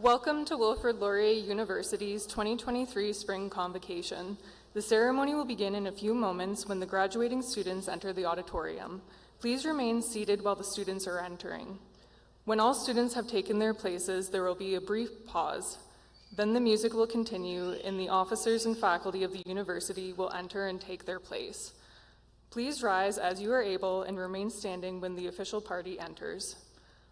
Welcome to Wilfrid Laurier University's 2023 Spring Convocation. The ceremony will begin in a few moments when the graduating students enter the auditorium. Please remain seated while the students are entering. When all students have taken their places, there will be a brief pause. Then the music will continue and the officers and faculty of the university will enter and take their place. Please rise as you are able and remain standing when the official party enters.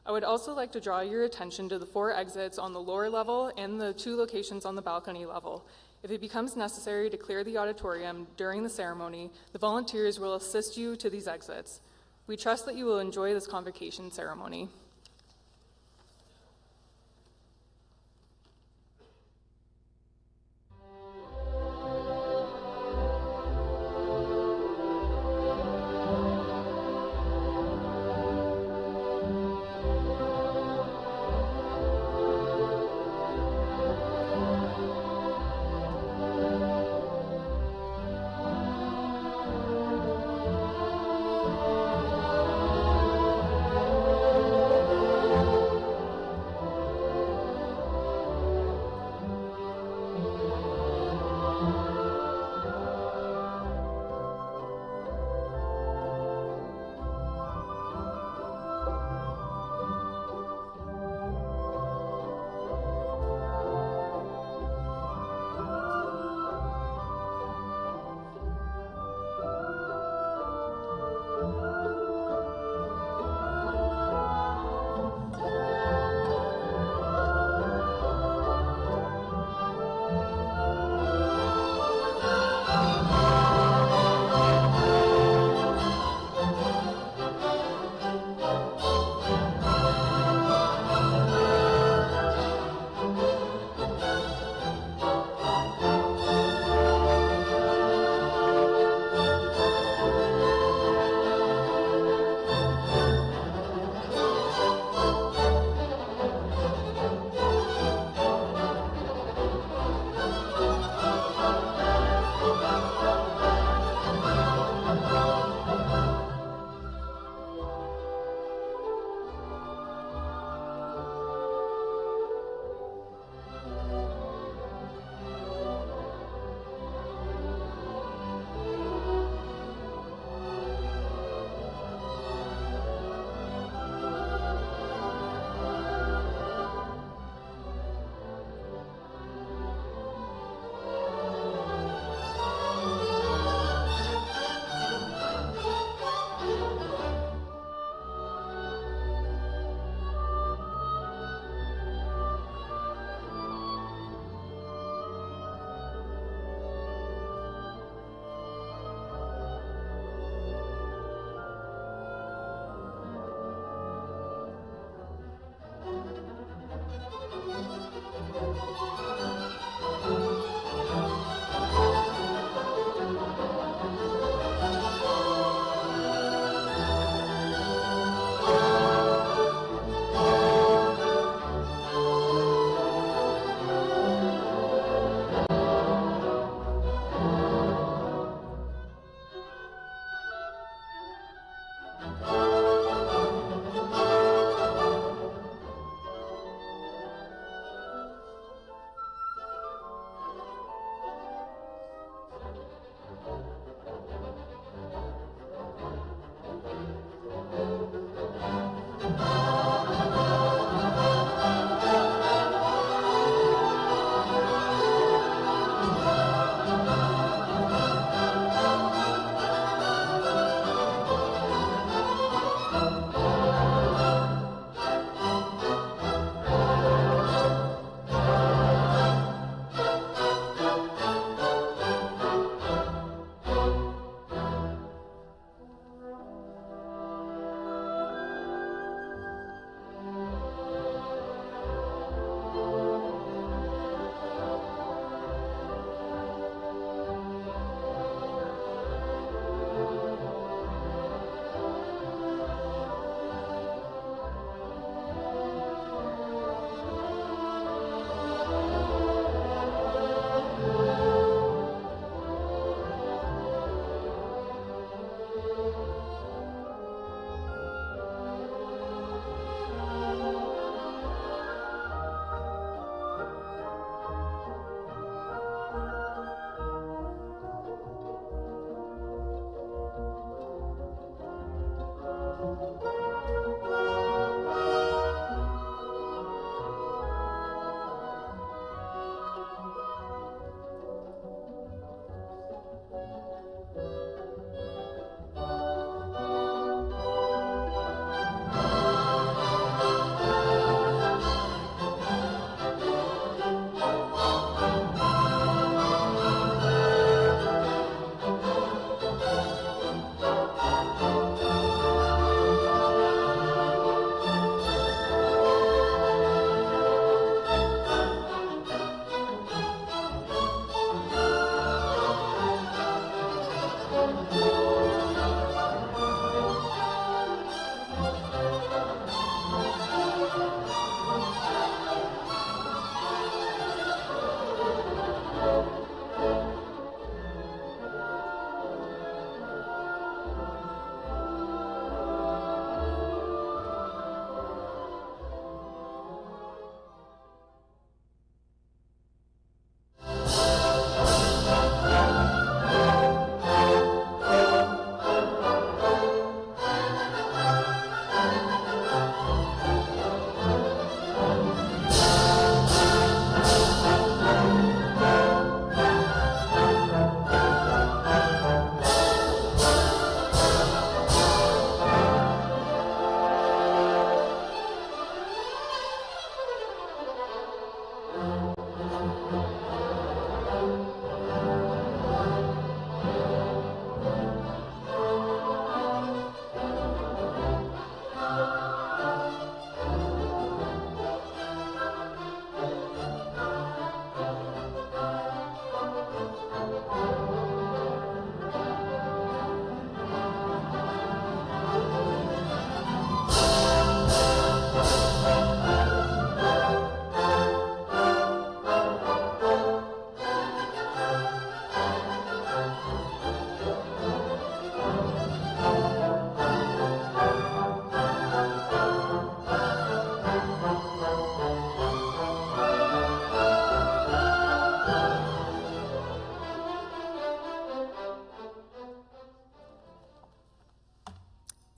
I would also like to draw your attention to the 4 exits on the lower level and the 2 locations on the balcony level. If it becomes necessary to clear the auditorium during the ceremony, the volunteers will assist you to these exits. We trust that you will enjoy this convocation ceremony.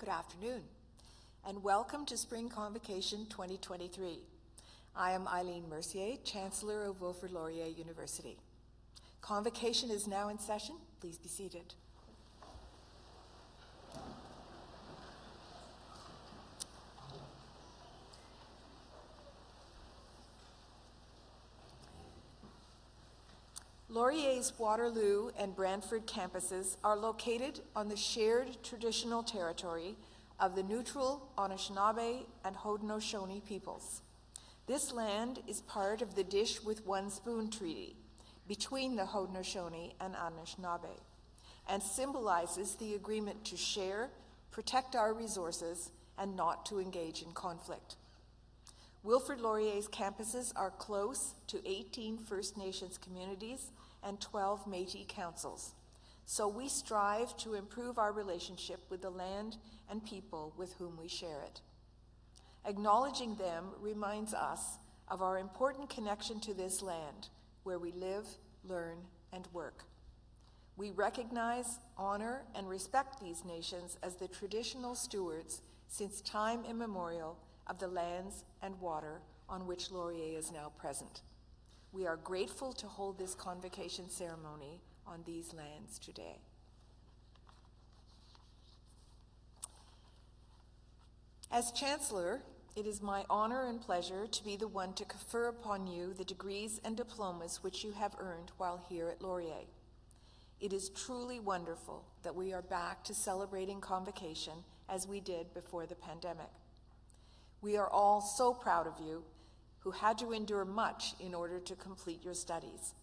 Good afternoon, and welcome to Spring Convocation 2023. I am Eileen Mercier, Chancellor of Laurier University. Convocation is now in session. Please be seated. Laurier's Waterloo and Brantford campuses are located on the shared traditional territory of the neutral Anishinaabe and Haudenosaunee peoples. This land is part of the Dish with One Spoon Treaty between the Haudenosaunee and Anishinaabe and symbolizes the agreement to share, protect our resources, and not to engage in conflict. Wilfrid Laurier's campuses are close to 18 First Nations communities and 12 Métis councils, so we strive to improve our relationship with the land and people with whom we share it. Acknowledging them reminds us of our important connection to this land where we live, learn, and work. We recognize, honor, and respect these nations as the traditional stewards since time immemorial of the lands and water on which Laurier is now present. We are grateful to hold this convocation ceremony on these lands today. As Chancellor, it is my honor and pleasure to be the one to confer upon you the degrees and diplomas which you have earned while here at Laurier. It is truly wonderful that we are back to celebrating convocation as we did before the pandemic. We are all so proud of you who had to endure much in order to complete your studies.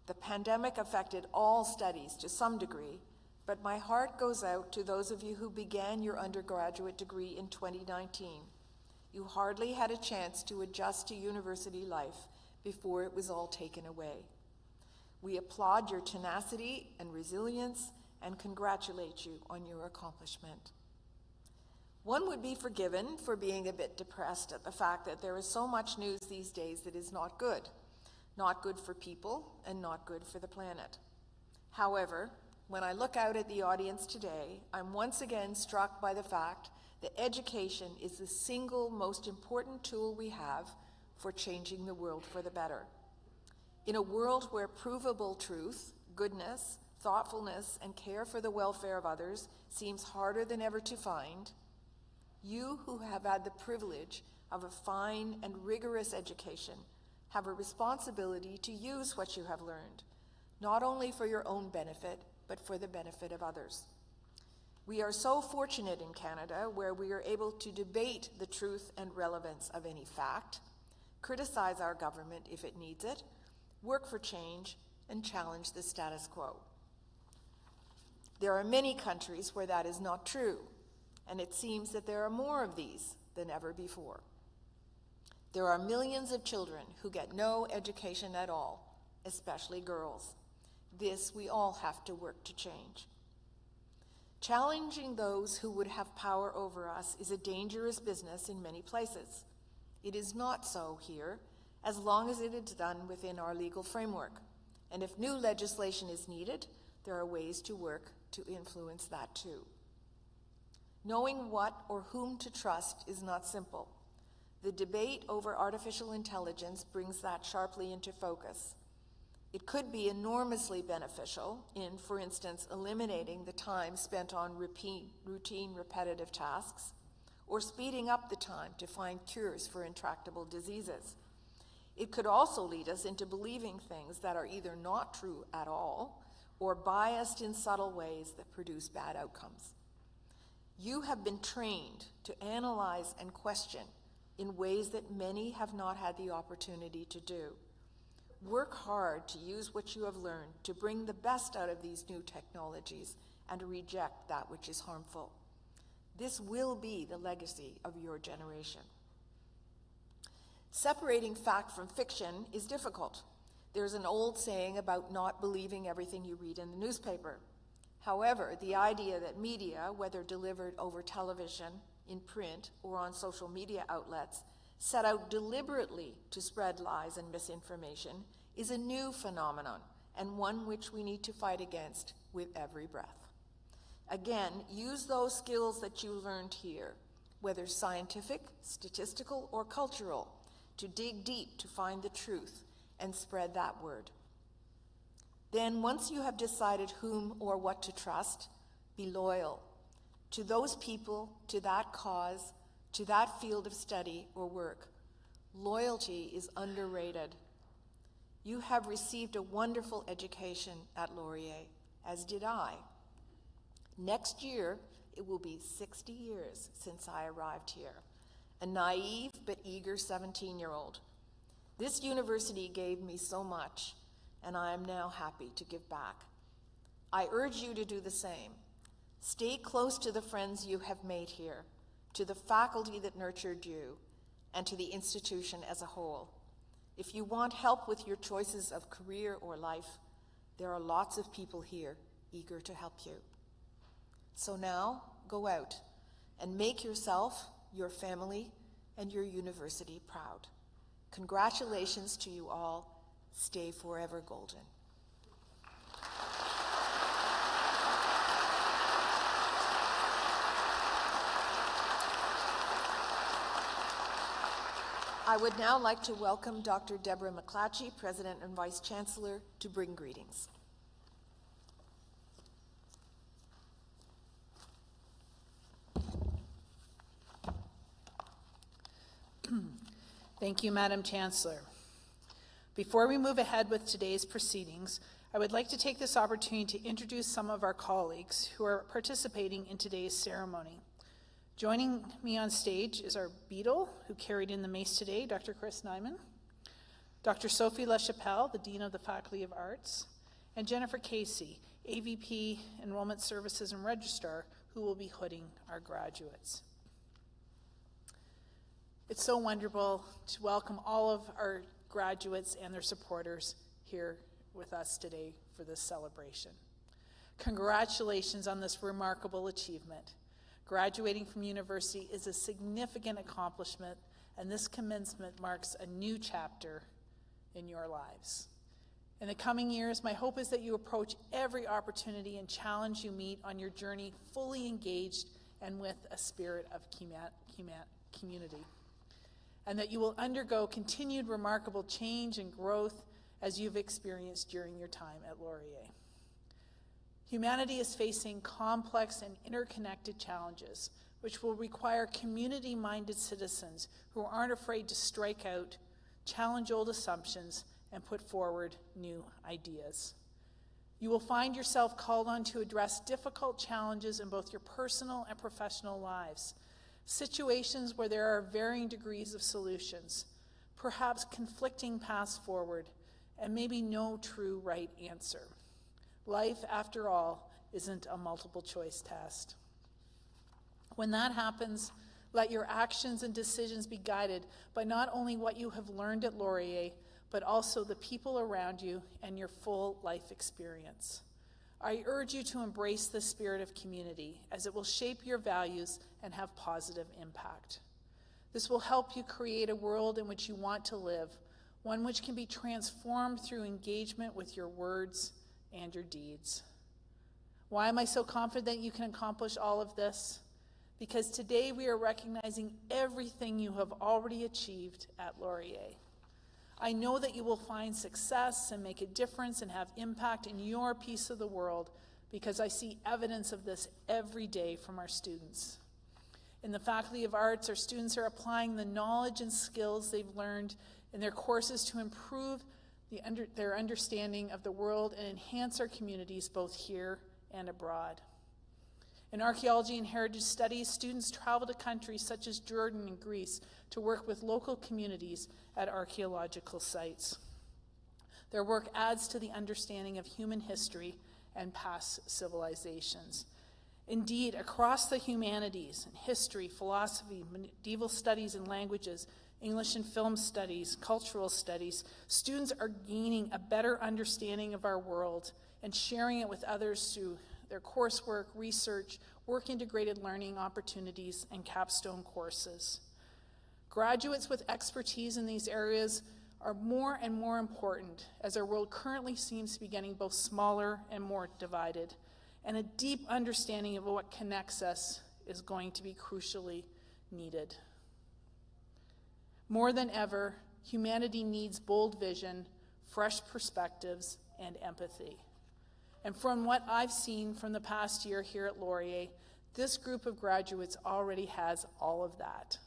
The pandemic affected all studies to some degree, but my heart goes out to those of you who began your undergraduate degree in 2019. You hardly had a chance to adjust to university life before it was all taken away. We applaud your tenacity and resilience and congratulate you on your accomplishment. One would be forgiven for being a bit depressed at the fact that there is so much news these days that is not good for people and not good for the planet. However, when I look out at the audience today, I'm once again struck by the fact that education is the single most important tool we have for changing the world for the better. In a world where provable truth, goodness, thoughtfulness, and care for the welfare of others seems harder than ever to find, you who have had the privilege of a fine and rigorous education have a responsibility to use what you have learned, not only for your own benefit, but for the benefit of others. We are so fortunate in Canada where we are able to debate the truth and relevance of any fact, criticize our government if it needs it, work for change, and challenge the status quo. There are many countries where that is not true, and it seems that there are more of these than ever before. There are millions of children who get no education at all, especially girls. This we all have to work to change. Challenging those who would have power over us is a dangerous business in many places. It is not so here, as long as it is done within our legal framework. And if new legislation is needed, there are ways to work to influence that too. Knowing what or whom to trust is not simple. The debate over artificial intelligence brings that sharply into focus. It could be enormously beneficial in, for instance, eliminating the time spent on routine repetitive tasks, or speeding up the time to find cures for intractable diseases. It could also lead us into believing things that are either not true at all, or biased in subtle ways that produce bad outcomes. You have been trained to analyze and question in ways that many have not had the opportunity to do. Work hard to use what you have learned to bring the best out of these new technologies and reject that which is harmful. This will be the legacy of your generation. Separating fact from fiction is difficult. There's an old saying about not believing everything you read in the newspaper. However, the idea that media, whether delivered over television, in print, or on social media outlets, set out deliberately to spread lies and misinformation is a new phenomenon and one which we need to fight against with every breath. Again, use those skills that you learned here, whether scientific, statistical, or cultural, to dig deep to find the truth and spread that word. Then, once you have decided whom or what to trust, be loyal to those people, to that cause, to that field of study or work. Loyalty is underrated. You have received a wonderful education at Laurier, as did I. Next year, it will be 60 years since I arrived here, a naive but eager 17-year-old. This university gave me so much, and I am now happy to give back. I urge you to do the same. Stay close to the friends you have made here, to the faculty that nurtured you, and to the institution as a whole. If you want help with your choices of career or life, there are lots of people here eager to help you. So now, go out and make yourself, your family, and your university proud. Congratulations to you all. Stay forever golden. I would now like to welcome Dr. Deborah McClatchy, President and Vice Chancellor, to bring greetings. Thank you, Madam Chancellor. Before we move ahead with today's proceedings, I would like to take this opportunity to introduce some of our colleagues who are participating in today's ceremony. Joining me on stage is our beadle, who carried in the mace today, Dr. Chris Nyman, Dr. Sophie LaChapelle, the Dean of the Faculty of Arts, and Jennifer Casey, AVP Enrollment Services and Registrar, who will be hooding our graduates. It's so wonderful to welcome all of our graduates and their supporters here with us today for this celebration. Congratulations on this remarkable achievement. Graduating from university is a significant accomplishment, and this commencement marks a new chapter in your lives. In the coming years, my hope is that you approach every opportunity and challenge you meet on your journey fully engaged and with a spirit of community, and that you will undergo continued remarkable change and growth as you've experienced during your time at Laurier. Humanity is facing complex and interconnected challenges, which will require community-minded citizens who aren't afraid to strike out, challenge old assumptions, and put forward new ideas. You will find yourself called on to address difficult challenges in both your personal and professional lives, situations where there are varying degrees of solutions, perhaps conflicting paths forward, and maybe no true right answer. Life, after all, isn't a multiple choice test. When that happens, let your actions and decisions be guided by not only what you have learned at Laurier, but also the people around you and your full life experience. I urge you to embrace the spirit of community, as it will shape your values and have positive impact. This will help you create a world in which you want to live, one which can be transformed through engagement with your words and your deeds. Why am I so confident you can accomplish all of this? Because today we are recognizing everything you have already achieved at Laurier. I know that you will find success and make a difference and have impact in your piece of the world, because I see evidence of this every day from our students. In the Faculty of Arts, our students are applying the knowledge and skills they've learned in their courses to improve their understanding of the world and enhance our communities both here and abroad. In archaeology and heritage studies, students travel to countries such as Jordan and Greece to work with local communities at archaeological sites. Their work adds to the understanding of human history and past civilizations. Indeed, across the humanities, history, philosophy, medieval studies and languages, English and film studies, cultural studies, students are gaining a better understanding of our world and sharing it with others through their coursework, research, work-integrated learning opportunities, and capstone courses. Graduates with expertise in these areas are more and more important as our world currently seems to be getting both smaller and more divided. and a deep understanding of what connects us is going to be crucially needed. More than ever, humanity needs bold vision, fresh perspectives, and empathy. And from what I've seen from the past year here at Laurier, this group of graduates already has all of that.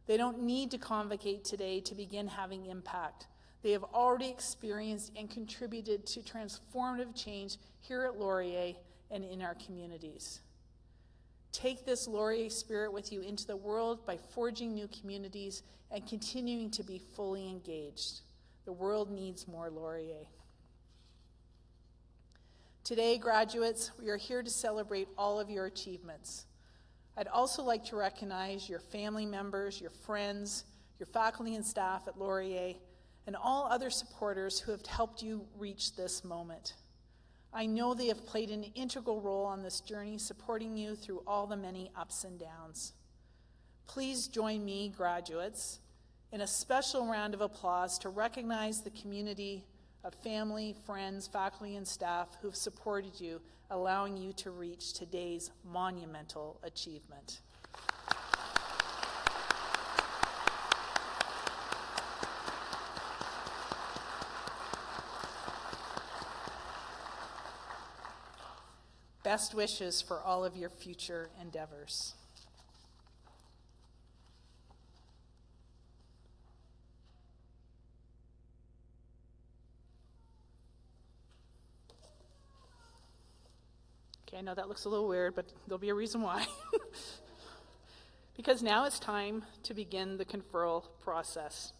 They don't need to convocate today to begin having impact. They have already experienced and contributed to transformative change here at Laurier and in our communities. Take this Laurier spirit with you into the world by forging new communities and continuing to be fully engaged. The world needs more Laurier. Today, graduates, we are here to celebrate all of your achievements. I'd also like to recognize your family members, your friends, your faculty and staff at Laurier, and all other supporters who have helped you reach this moment. I know they have played an integral role on this journey, supporting you through all the many ups and downs. Please join me, graduates, in a special round of applause to recognize the community of family, friends, faculty, and staff who've supported you, allowing you to reach today's monumental achievement. Best wishes for all of your future endeavors. Okay, I know that looks a little weird, but there'll be a reason why. Because now it's time to begin the conferral process.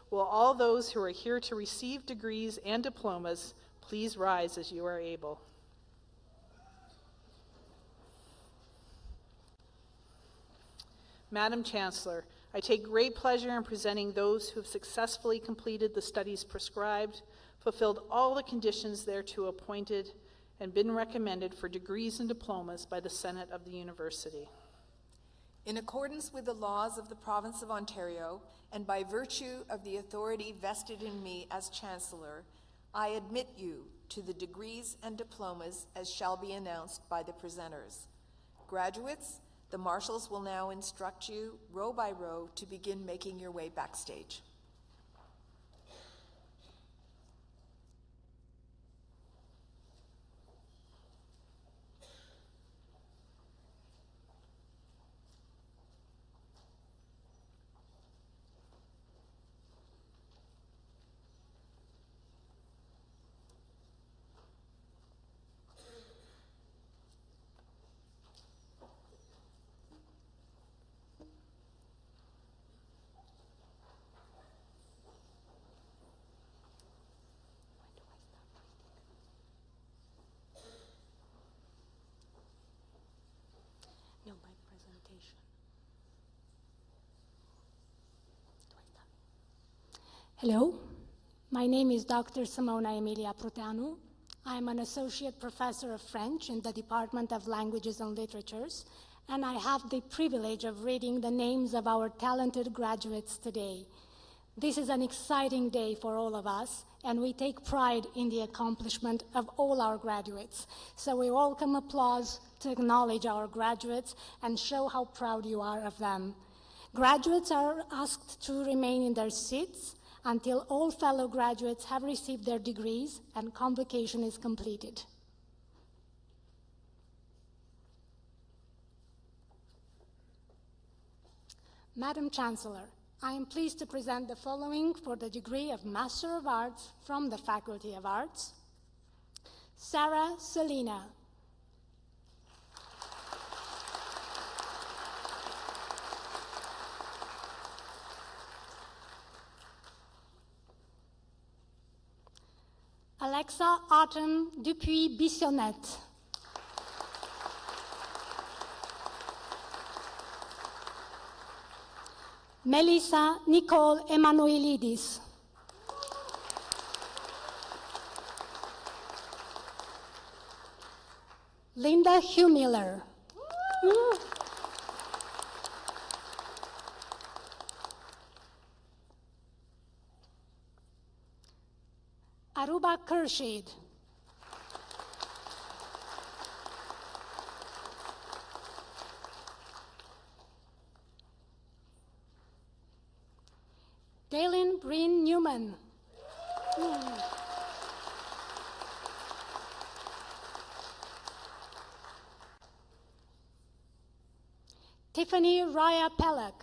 Will all those who are here to receive degrees and diplomas please rise as you are able. Madam Chancellor, I take great pleasure in presenting those who have successfully completed the studies prescribed, fulfilled all the conditions thereto appointed, and been recommended for degrees and diplomas by the Senate of the University. In accordance with the laws of the Province of Ontario, and by virtue of the authority vested in me as Chancellor, I admit you to the degrees and diplomas as shall be announced by the presenters. Graduates, the marshals will now instruct you, row by row, to begin making your way backstage. No, my presentation. Hello, my name is Dr. Simona Emilia Proteanu. I'm an associate professor of French in the Department of Languages and Literatures, and I have the privilege of reading the names of our talented graduates today. This is an exciting day for all of us, and we take pride in the accomplishment of all our graduates. So we welcome applause to acknowledge our graduates and show how proud you are of them. Graduates are asked to remain in their seats until all fellow graduates have received their degrees and convocation is completed. Madam Chancellor, I am pleased to present the following for the degree of Master of Arts from the Faculty of Arts. Sarah Selina. Alexa Autumn Dupuis-Bissonnette. Melissa Nicole Emanuelidis. Linda Humiller. Aruba Kershid. Breen Newman. Tiffany Raya Pelak.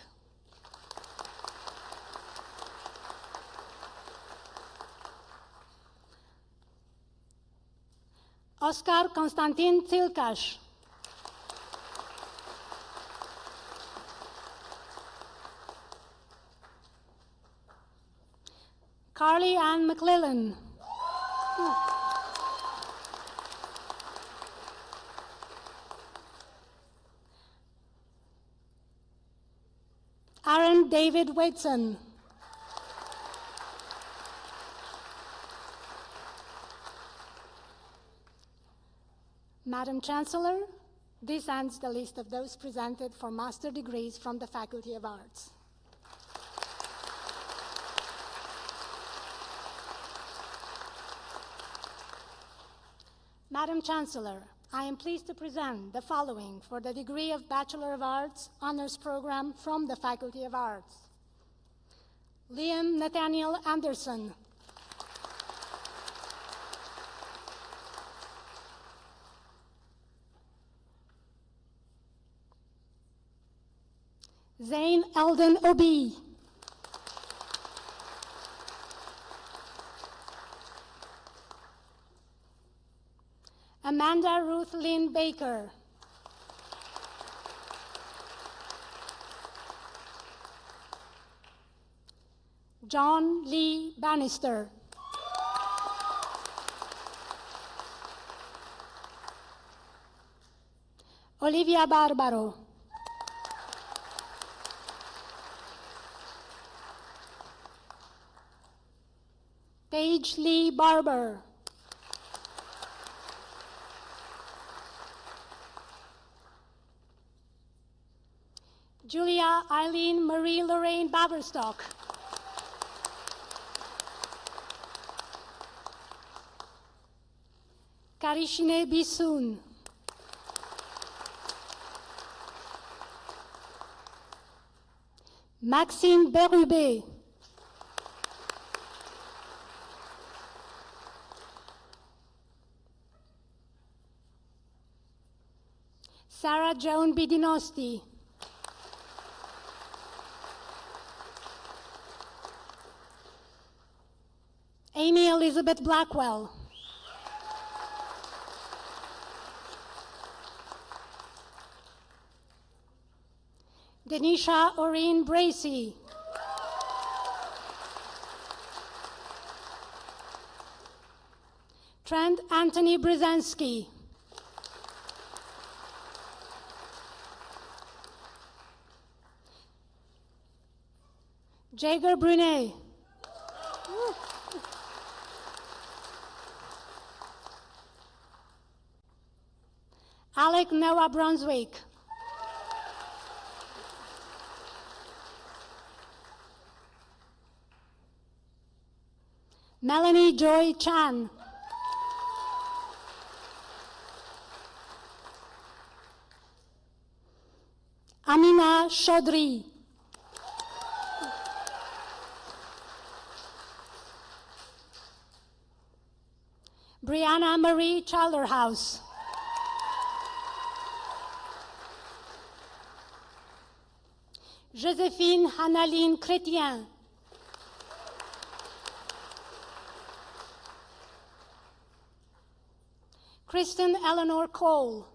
Oscar Konstantin Tilkash. Carly Ann McClellan. Aaron David Whitson. Madam Chancellor, this ends the list of those presented for master degrees from the Faculty of Arts. Madam Chancellor, I am pleased to present the following for the degree of Bachelor of Arts Honors Program from the Faculty of Arts. Liam Nathaniel Anderson. Zane Eldon Obi. Amanda Ruth Lynn Baker. John Lee Bannister. Olivia Barbaro. Paige Lee Barber. Julia Eileen Marie Lorraine Baberstock. Karishine Bisoun. Maxime Berube. Sarah Joan Bidinosti. Amy Elizabeth Blackwell. Denisha Oreen Bracy. Trent Anthony Brzezinski. Jager Brunet. Alec Noah Brunswick. Melanie Joy Chan. Amina Chaudhry. Brianna Marie Childerhouse. Joséphine Hannaline Chrétien. Kristen Eleanor Cole.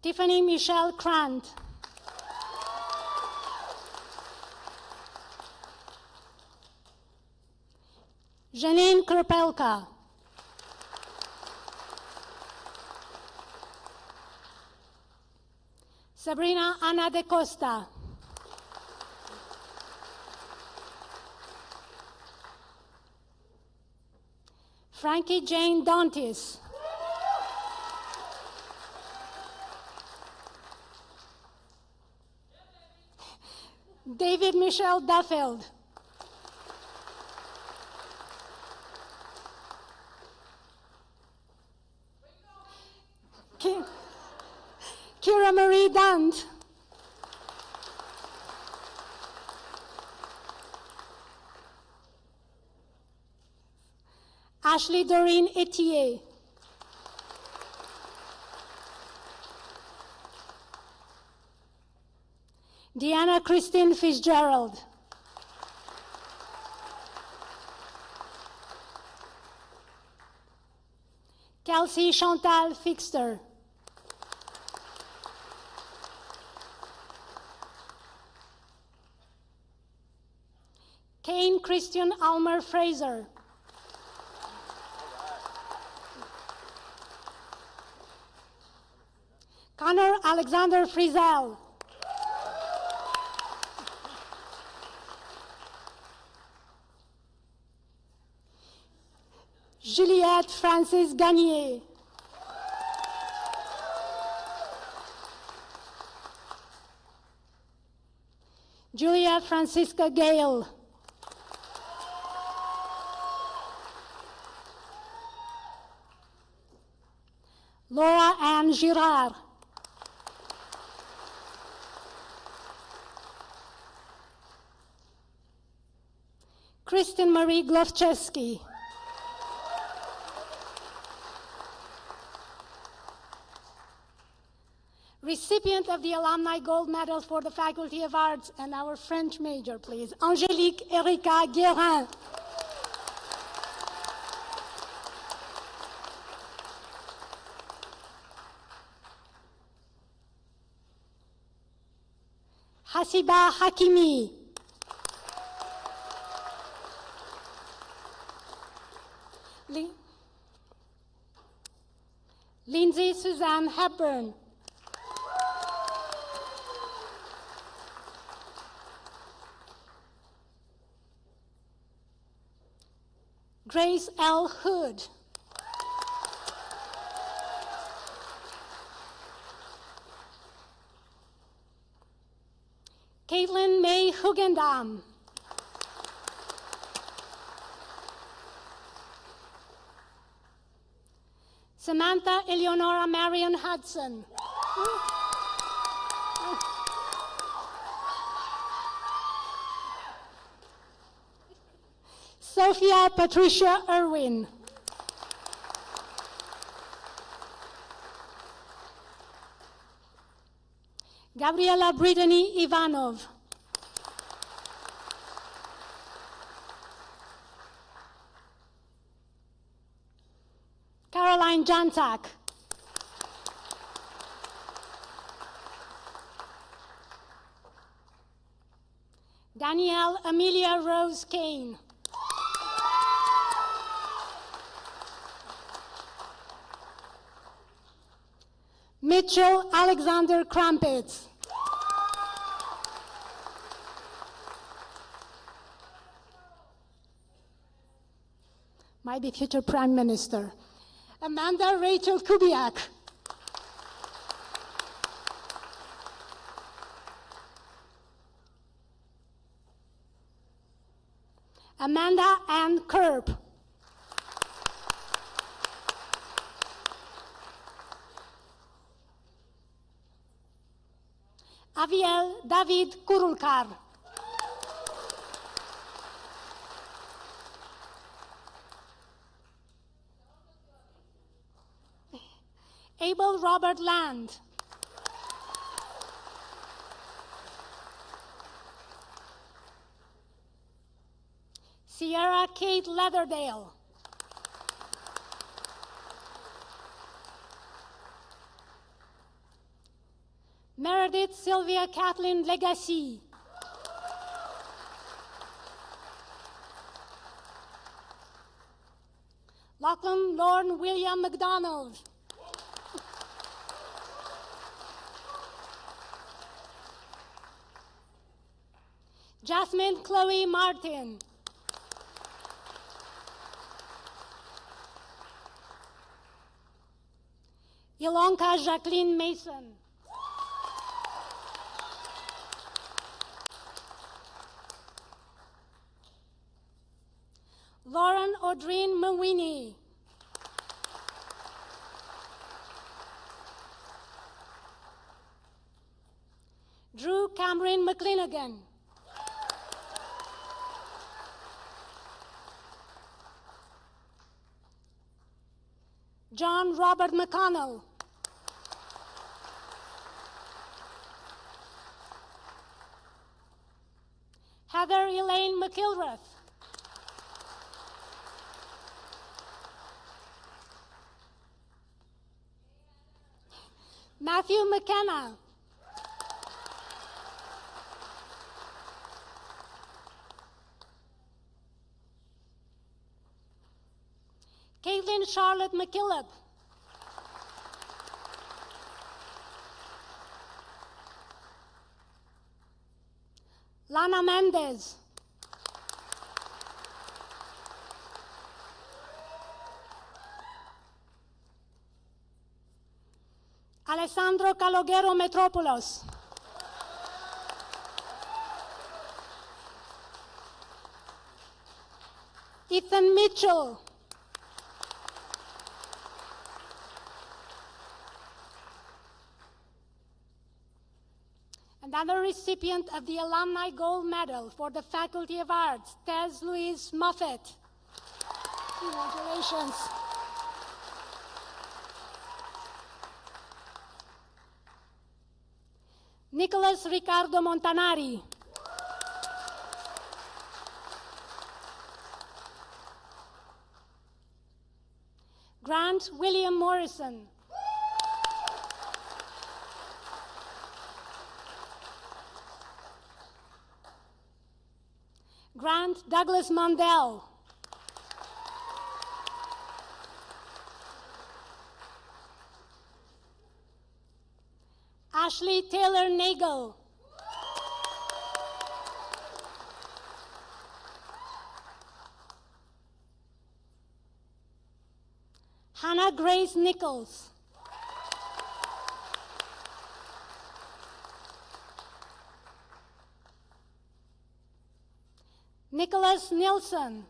Tiffany Michelle Krant. Janine Kropelka. Sabrina Ana de Costa. Frankie Jane Dontis. David Michelle Duffield. Kira Marie Dant. Ashley Doreen Etier. Deanna Christine Fitzgerald. Kelsey Chantal Fixter. Kane Christian Almer Fraser. Connor Alexander Frizel. Juliette Francis Gagnier. Julia Francisca Gale. Laura Ann Girard. Kristen Marie Glovchevsky. Recipient of the Alumni Gold Medal for the Faculty of Arts and our French major, please, Angélique Erika Guérin. Hasiba Hakimi. Lindsay Suzanne Hepburn. Grace L. Hood. Caitlin May Hugendam. Samantha Eleonora Marion Hudson. Sophia Patricia Irwin. Gabriela Brittany Ivanov. Caroline Jantak. Danielle Amelia Rose Kane. Mitchell Alexander Crumpets. Might be future Prime Minister. Amanda Rachel Kubiak. Amanda Ann Kerb. Aviel David Kurulkar. Abel Robert Land. Sierra Kate Leatherdale. Meredith Sylvia Kathleen Legacy. Lachlan Lorne William McDonald. Jasmine Chloe Martin. Yolonka Jacqueline Mason. Lauren Audrine Mawini. Cameron McClinagan. John Robert McConnell. Heather Elaine McIlrath. Matthew McKenna. Caitlin Charlotte McKillop. Lana Mendez. Alessandro Calogero Metropoulos. Ethan Mitchell. Another recipient of the Alumni Gold Medal for the Faculty of Arts, Tez Louise Moffett. Congratulations. Nicholas Ricardo Montanari. Grant William Morrison. Grant Douglas Mondell. Ashley Taylor Nagel. Hannah Grace Nichols. Nicholas Nilsson.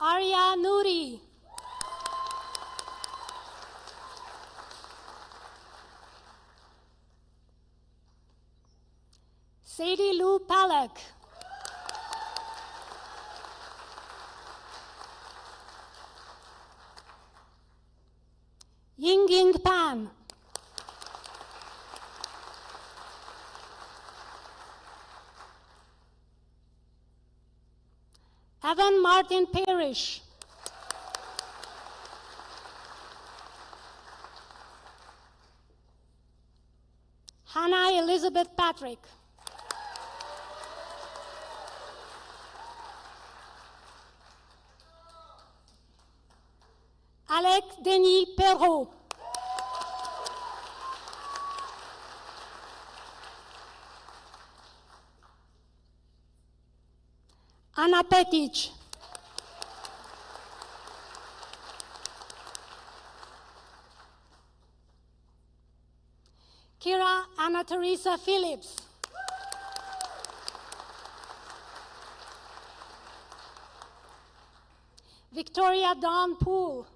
Arya Noori. Sadie Lou Palak. Ying Pan. Evan Martin Parrish. Hannah Elizabeth Patrick. Alec Denis Perrault. Anna Petic. Kira Anna Teresa Phillips. Victoria Dawn Poole.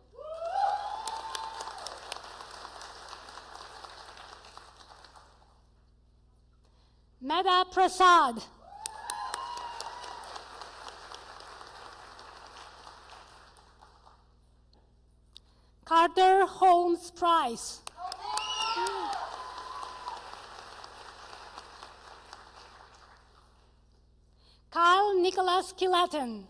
Meda Prasad. Carter Holmes Price. Kyle Nicholas Kileton.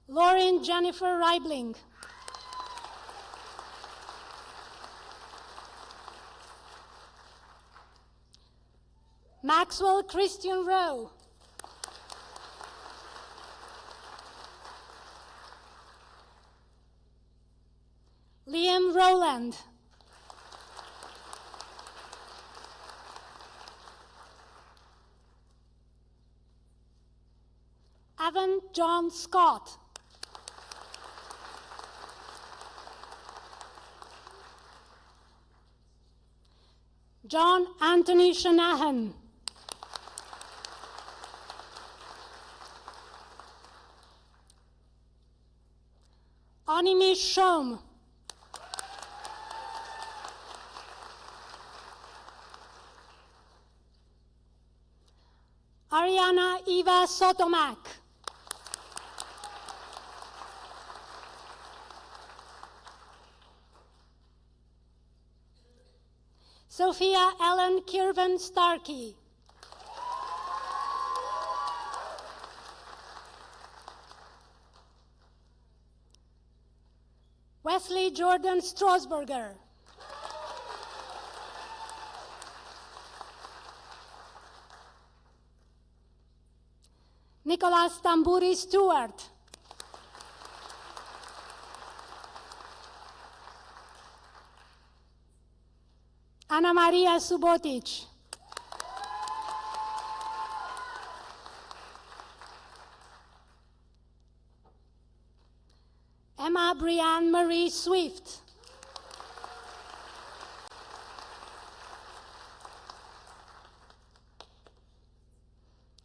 Lauren Jennifer Reibling. Maxwell Christian Rowe. Liam Rowland. Evan John Scott. John Anthony Shanahan. Animi Shom. Ariana Eva Sotomac. Sophia Ellen Kirvan Starkey. Wesley Jordan Strasburger. Nicholas Tamburi Stewart. Ana Maria Subotic. Emma Brianne Marie Swift.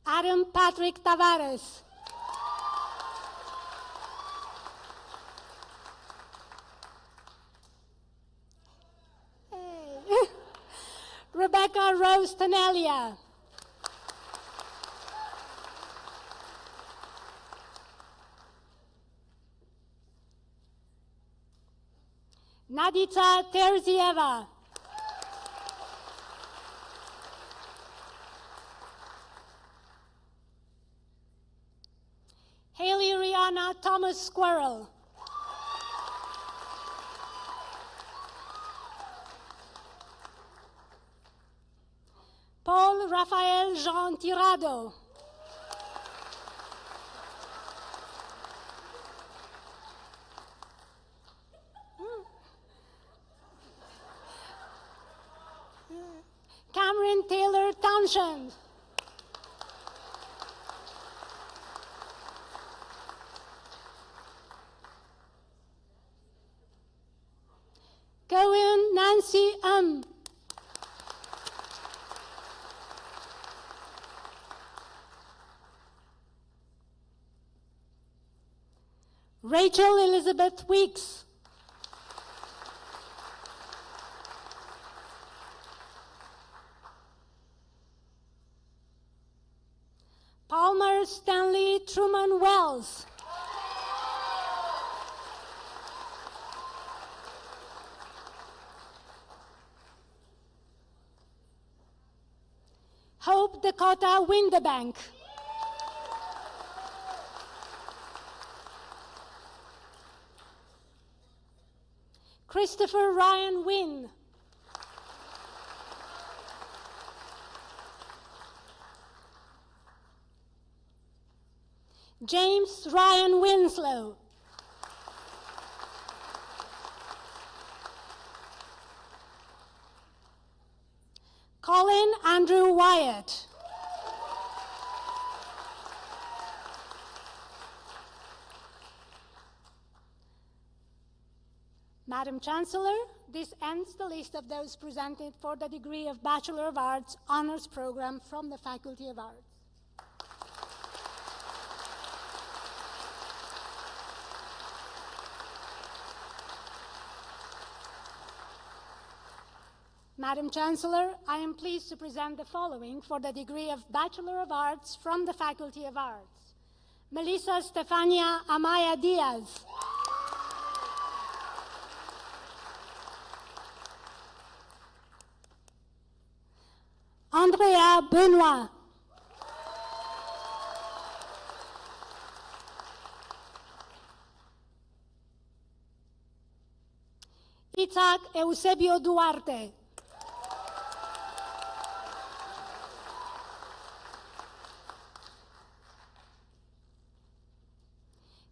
Adam Patrick Tavares. Hey. Rebecca Rose Tanelia. Nadita Terzieva. Haley Rihanna Thomas Squirrel. Paul Raphael Jean Tirado. Cameron Taylor Townshend. Cohen Nancy Rachel Elizabeth Weeks. Palmer Stanley Truman Wells. Hope Dakota Windebank. Christopher Ryan Wynn. James Ryan Winslow. Colin Andrew Wyatt. Madam Chancellor, this ends the list of those presented for the degree of Bachelor of Arts Honors Program from the Faculty of Arts. Madam Chancellor, I am pleased to present the following for the degree of Bachelor of Arts from the Faculty of Arts. Melissa Stefania Amaya Diaz. Andrea Benoit. Isaac Eusebio Duarte.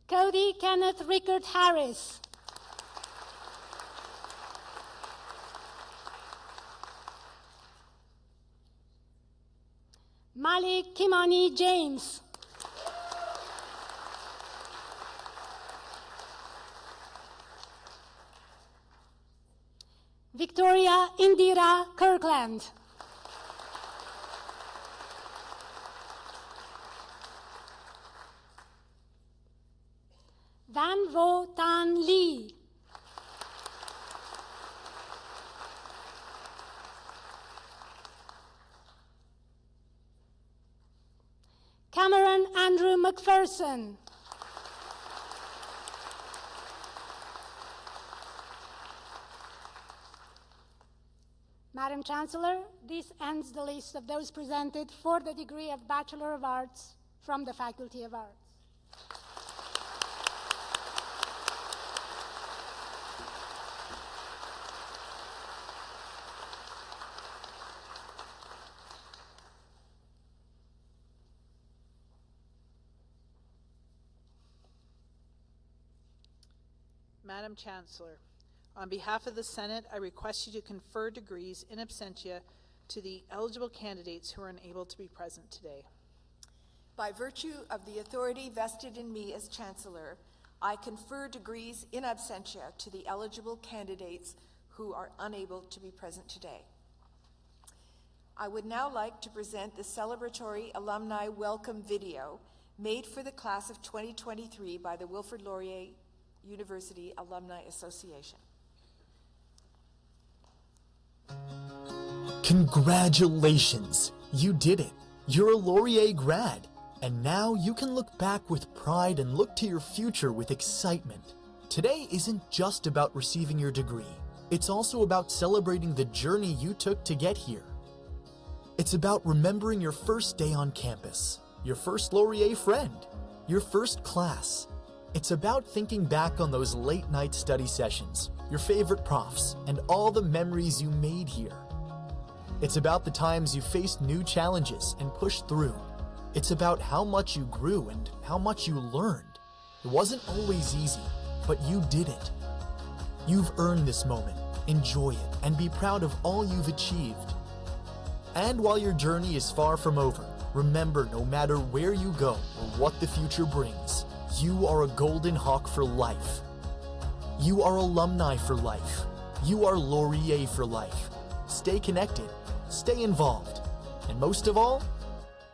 Cody Kenneth Rickard Harris. Malik Kimani James. Victoria Indira Kirkland. Van Vo Tan Lee. Cameron Andrew McPherson. Madam Chancellor, this ends the list of those presented for the degree of Bachelor of Arts from the Faculty of Arts. Madam Chancellor, on behalf of the Senate, I request you to confer degrees in absentia to the eligible candidates who are unable to be present today. By virtue of the authority vested in me as Chancellor, I confer degrees in absentia to the eligible candidates who are unable to be present today. I would now like to present the celebratory alumni welcome video made for the class of 2023 by the Wilfrid Laurier University Alumni Association. Congratulations! You did it! You're a Laurier grad, and now you can look back with pride and look to your future with excitement. Today isn't just about receiving your degree. It's also about celebrating the journey you took to get here. It's about remembering your first day on campus, your first Laurier friend, your first class. It's about thinking back on those late-night study sessions, your favorite profs, and all the memories you made here. It's about the times you faced new challenges and pushed through. It's about how much you grew and how much you learned. It wasn't always easy, but you did it. You've earned this moment. Enjoy it and be proud of all you've achieved. And while your journey is far from over, remember, no matter where you go or what the future brings, you are a Golden Hawk for life. You are alumni for life. You are Laurier for life. Stay connected, stay involved, and most of all,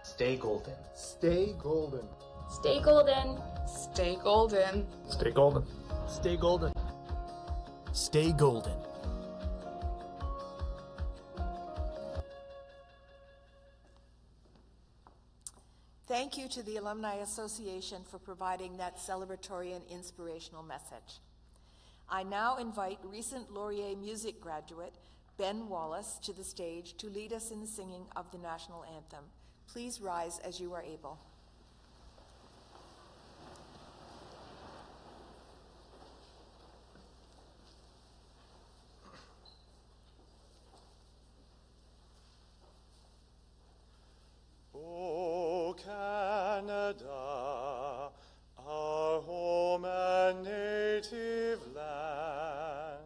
stay golden. Stay golden. Stay golden. Stay golden. Stay golden. stay golden. Stay golden. Thank you to the Alumni Association for providing that celebratory and inspirational message. I now invite recent Laurier music graduate Ben Wallace to the stage to lead us in the singing of the national anthem. Please rise as you are able. O Canada, our home and native land,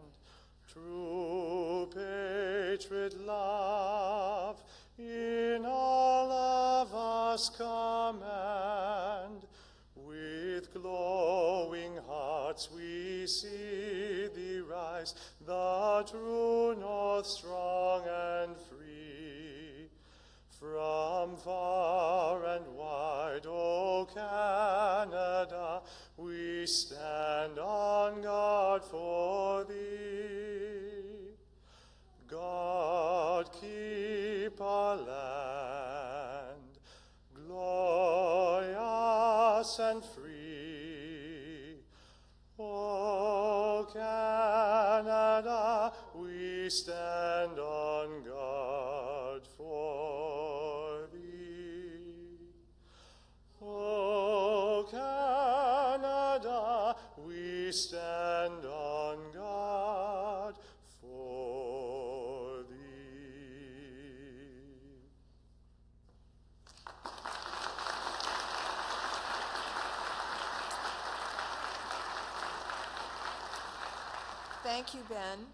true patriot love in all of us command. With glowing hearts we see thee rise, the true north strong and free. From far and wide, O Canada, we stand on guard for thee. God keep our land glorious and free. O Canada, we stand on guard for thee. O Canada, we stand on guard for thee. Thank you, Ben.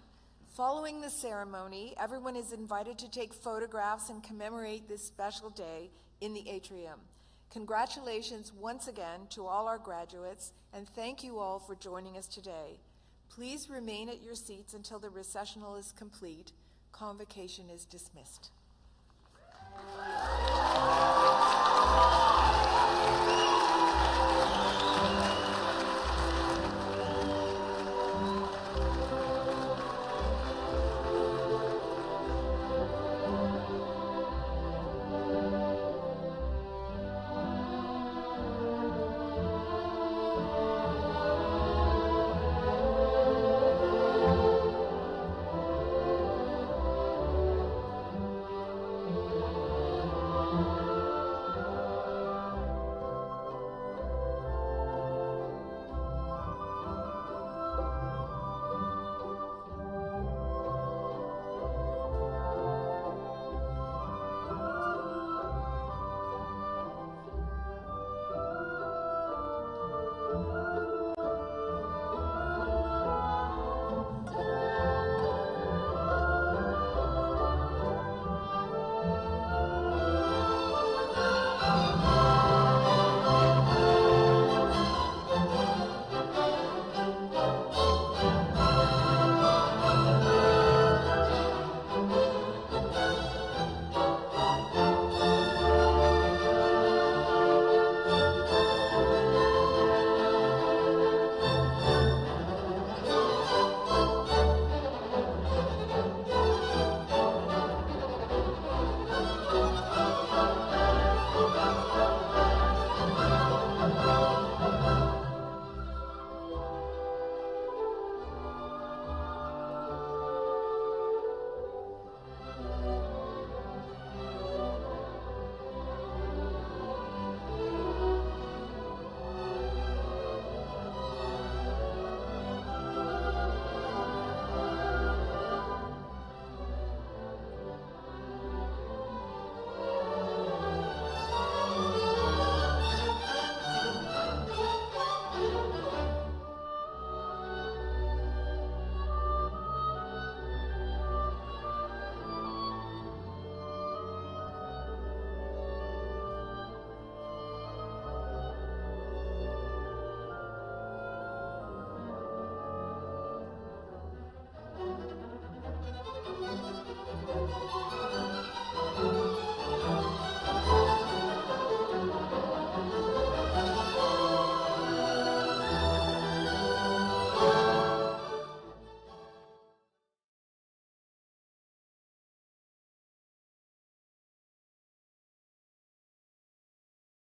Following the ceremony, everyone is invited to take photographs and commemorate this special day in the atrium. Congratulations once again to all our graduates, and thank you all for joining us today. Please remain at your seats until the recessional is complete. Convocation is dismissed.